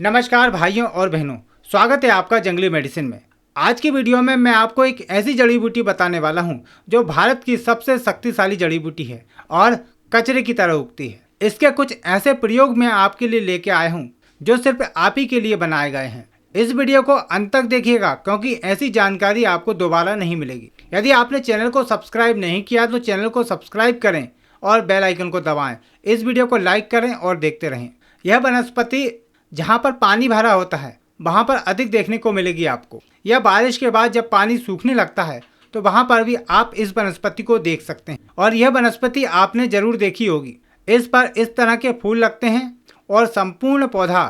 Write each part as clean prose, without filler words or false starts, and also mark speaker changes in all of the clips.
Speaker 1: नमस्कार भाइयों और बहनों, स्वागत है आपका जंगली मेडिसिन में। आज की वीडियो में मैं आपको एक ऐसी जड़ी बूटी बताने वाला हूं जो भारत की सबसे शक्तिशाली जड़ी बूटी है और कचरे की तरह उगती है। इसके कुछ ऐसे प्रयोग मैं आपके लिए लेके आया हूं जो सिर्फ आप ही के लिए बनाए गए हैं। इस वीडियो को अंत तक देखिएगा क्योंकि ऐसी जानकारी आपको दोबारा नहीं मिलेगी। यदि आपने चैनल को सब्सक्राइब नहीं किया तो चैनल को सब्सक्राइब करें और बेल आइकन को दबाएं। इस वीडियो को लाइक करें और देखते रहें। यह वनस्पति जहाँ पर पानी भरा होता है वहाँ पर अधिक देखने को मिलेगी आपको। यह बारिश के बाद जब पानी सूखने लगता है तो वहाँ पर भी आप इस वनस्पति को देख सकते हैं और यह वनस्पति आपने जरूर देखी होगी। इस पर इस तरह के फूल लगते हैं और संपूर्ण पौधा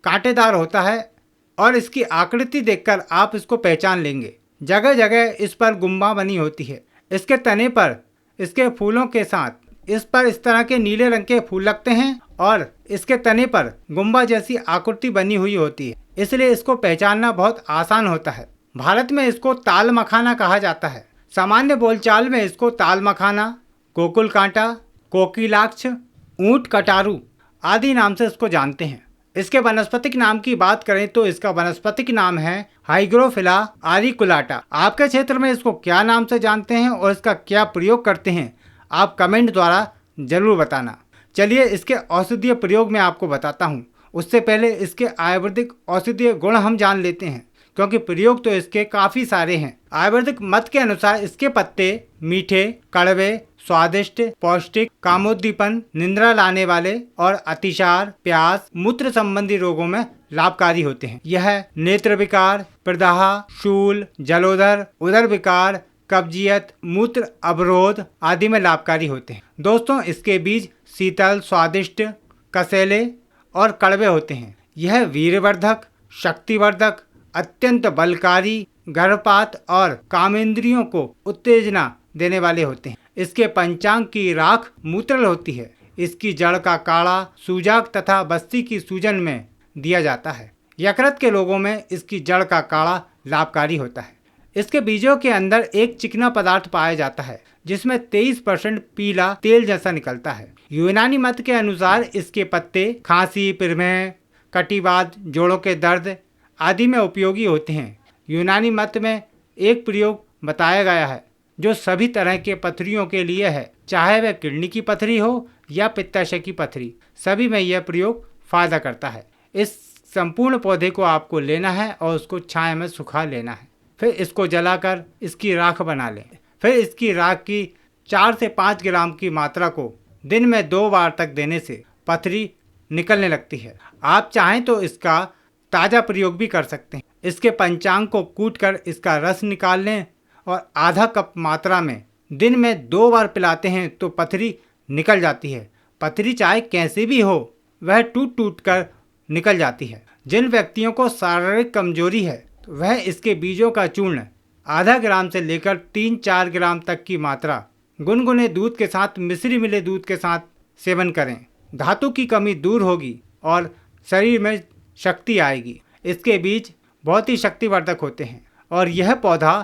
Speaker 1: कांटेदार होता है और इसकी आकृति देखकर आप इसको पहचान लेंगे। जगह जगह इस पर गुम्बा बनी होती है। इसके तने पर इसके फूलों के साथ इस पर इस तरह के नीले रंग के फूल लगते हैं और इसके तने पर गुम्बा जैसी आकृति बनी हुई होती है, इसलिए इसको पहचानना बहुत आसान होता है। भारत में इसको ताल मखाना कहा जाता है। सामान्य बोलचाल में इसको ताल मखाना, कोकुल कांटा, कोकिलाक्ष, ऊंट कटारू आदि नाम से इसको जानते हैं। इसके वनस्पतिक नाम की बात करें तो इसका वनस्पतिक नाम है हाइग्रोफिला आरिकुलाटा। आपके क्षेत्र में इसको क्या नाम से जानते हैं और इसका क्या प्रयोग करते हैं, आप कमेंट द्वारा जरूर बताना। चलिए इसके औषधीय प्रयोग मैं आपको बताता हूँ। उससे पहले इसके आयुर्वेदिक औषधीय गुण हम जान लेते हैं क्योंकि प्रयोग तो इसके काफ़ी सारे हैं। आयुर्वेदिक मत के अनुसार इसके पत्ते मीठे, कड़वे, स्वादिष्ट, पौष्टिक, कामोद्दीपन, निद्रा लाने वाले और अतिसार, प्यास, मूत्र संबंधी रोगों में लाभकारी होते हैं। यह नेत्र विकार, प्रदाह, शूल, जलोदर, उदर विकार, कब्जियत, मूत्र अवरोध आदि में लाभकारी होते हैं। दोस्तों, इसके बीज शीतल, स्वादिष्ट, कसैले और कड़वे होते हैं। यह वीरवर्धक, शक्तिवर्धक, अत्यंत बलकारी, गर्भपात और कामेंद्रियों को उत्तेजना देने वाले होते हैं। इसके पंचांग की राख मूत्रल होती है। इसकी जड़ का काढ़ा सूजक तथा बस्ती की सूजन में दिया जाता है। यकृत के लोगों में इसकी जड़ का काढ़ा लाभकारी होता है। इसके बीजों के अंदर एक चिकना पदार्थ पाया जाता है जिसमें 23% पीला तेल जैसा निकलता है। यूनानी मत के अनुसार इसके पत्ते खांसी, प्रमेह, कटिवात, जोड़ों के दर्द आदि में उपयोगी होते हैं। यूनानी मत में एक प्रयोग बताया गया है जो सभी तरह के पथरियों के लिए है, चाहे वह किडनी की पथरी हो या पित्ताशय की पथरी, सभी में यह प्रयोग फायदा करता है। इस संपूर्ण पौधे को आपको लेना है और उसको छाया में सुखा लेना है। फिर इसको जलाकर इसकी राख बना लें। फिर इसकी राख की 4 से 5 ग्राम की मात्रा को दिन में 2 बार तक देने से पथरी निकलने लगती है। आप चाहें तो इसका ताज़ा प्रयोग भी कर सकते हैं। इसके पंचांग को कूटकर इसका रस निकाल लें और आधा कप मात्रा में दिन में 2 बार पिलाते हैं तो पथरी निकल जाती है। पथरी चाहे कैसी भी हो वह टूट टूट कर निकल जाती है। जिन व्यक्तियों को शारीरिक कमजोरी है वह इसके बीजों का चूर्ण आधा ग्राम से लेकर 3-4 ग्राम तक की मात्रा गुनगुने दूध के साथ मिश्री मिले दूध के साथ सेवन करें। धातु की कमी दूर होगी और शरीर में शक्ति आएगी। इसके बीज बहुत ही शक्तिवर्धक होते हैं और यह पौधा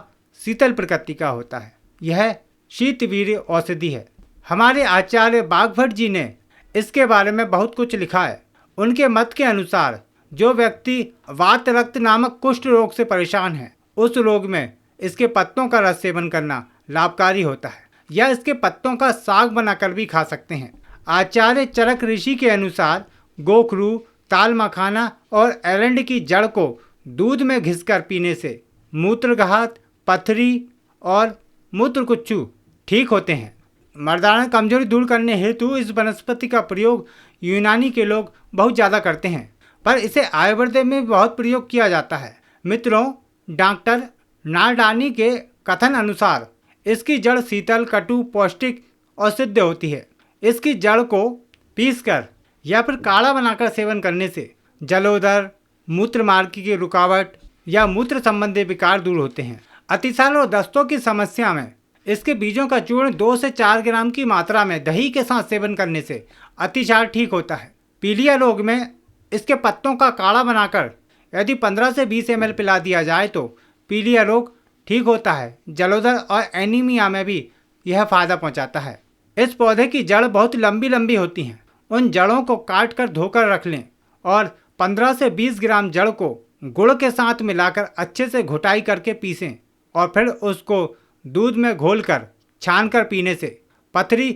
Speaker 1: शीतल प्रकृति का होता है। यह शीतवीर्य औषधि है। हमारे आचार्य बागभट्ट जी ने इसके बारे में बहुत कुछ लिखा है। उनके मत के अनुसार जो व्यक्ति वात रक्त नामक कुष्ठ रोग से परेशान है उस रोग में इसके पत्तों का रस सेवन करना लाभकारी होता है, या इसके पत्तों का साग बनाकर भी खा सकते हैं। आचार्य चरक ऋषि के अनुसार गोखरू, ताल मखाना और एरंड की जड़ को दूध में घिसकर पीने से मूत्रघात, पथरी और मूत्रकुच्चू ठीक होते हैं। मर्दाना कमजोरी दूर करने हेतु इस वनस्पति का प्रयोग यूनानी के लोग बहुत ज़्यादा करते हैं, पर इसे आयुर्वेद में बहुत प्रयोग किया जाता है। मित्रों, डॉक्टर नारडानी के कथन अनुसार इसकी जड़ शीतल, कटु, पौष्टिक और सिद्ध होती है। इसकी जड़ को पीसकर या फिर काढ़ा बनाकर सेवन करने से जलोदर, मूत्र मार्ग की रुकावट या मूत्र संबंधी विकार दूर होते हैं। अतिसार और दस्तों की समस्या में इसके बीजों का चूर्ण 2 से 4 ग्राम की मात्रा में दही के साथ सेवन करने से अतिसार ठीक होता है। पीलिया रोग में इसके पत्तों का काढ़ा बनाकर यदि 15 से 20 ml पिला दिया जाए तो पीलिया रोग ठीक होता है। जलोदर और एनीमिया में भी यह फायदा पहुंचाता है। इस पौधे की जड़ बहुत लंबी लंबी होती हैं। उन जड़ों को काट कर धोकर रख लें और 15 से 20 ग्राम जड़ को गुड़ के साथ मिलाकर अच्छे से घुटाई करके पीसें और फिर उसको दूध में घोलकर छानकर पीने से पथरी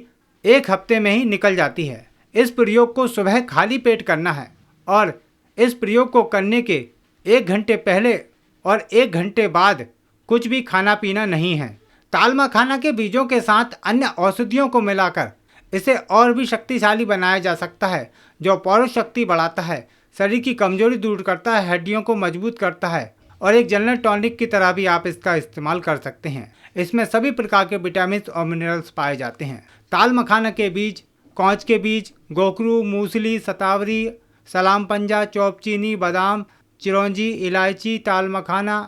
Speaker 1: 1 हफ्ते में ही निकल जाती है। इस प्रयोग को सुबह खाली पेट करना है और इस प्रयोग को करने के 1 घंटे पहले और 1 घंटे बाद कुछ भी खाना पीना नहीं है। ताल मखाना के बीजों के साथ अन्य औषधियों को मिलाकर इसे और भी शक्तिशाली बनाया जा सकता है, जो पौरुष शक्ति बढ़ाता है, शरीर की कमजोरी दूर करता है, हड्डियों को मजबूत करता है और एक जनरल टॉनिक की तरह भी आप इसका इस्तेमाल कर सकते हैं। इसमें सभी प्रकार के विटामिन और मिनरल्स पाए जाते हैं। ताल मखाना के बीज, कौच के बीज, गोखरू, मूसली, शतावरी, सलाम पंजा, चौपचीनी, बादाम, चिरौंजी, इलायची, ताल मखाना,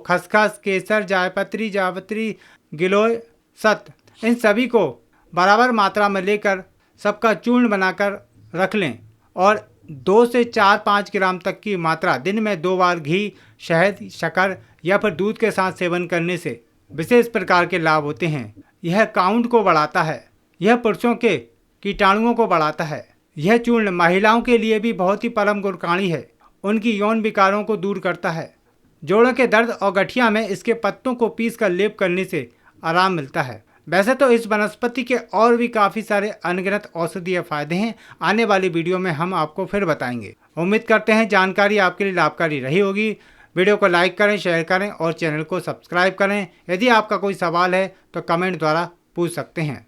Speaker 1: खसखस, केसर, जायपत्री, जावित्री, गिलोय, सत, इन सभी को बराबर मात्रा में लेकर सबका चूर्ण बनाकर रख लें और 2 से 4-5 ग्राम तक की मात्रा दिन में 2 बार घी, शहद, शक्कर या फिर दूध के साथ सेवन करने से विशेष प्रकार के लाभ होते हैं। यह काउंट को बढ़ाता है, यह पुरुषों के कीटाणुओं को बढ़ाता है। यह चूर्ण महिलाओं के लिए भी बहुत ही परम गुणकारी है, उनकी यौन विकारों को दूर करता है। जोड़ों के दर्द और गठिया में इसके पत्तों को पीसकर लेप करने से आराम मिलता है। वैसे तो इस वनस्पति के और भी काफ़ी सारे अनगिनत औषधीय फायदे हैं, आने वाली वीडियो में हम आपको फिर बताएंगे। उम्मीद करते हैं जानकारी आपके लिए लाभकारी रही होगी। वीडियो को लाइक करें, शेयर करें और चैनल को सब्सक्राइब करें। यदि आपका कोई सवाल है तो कमेंट द्वारा पूछ सकते हैं।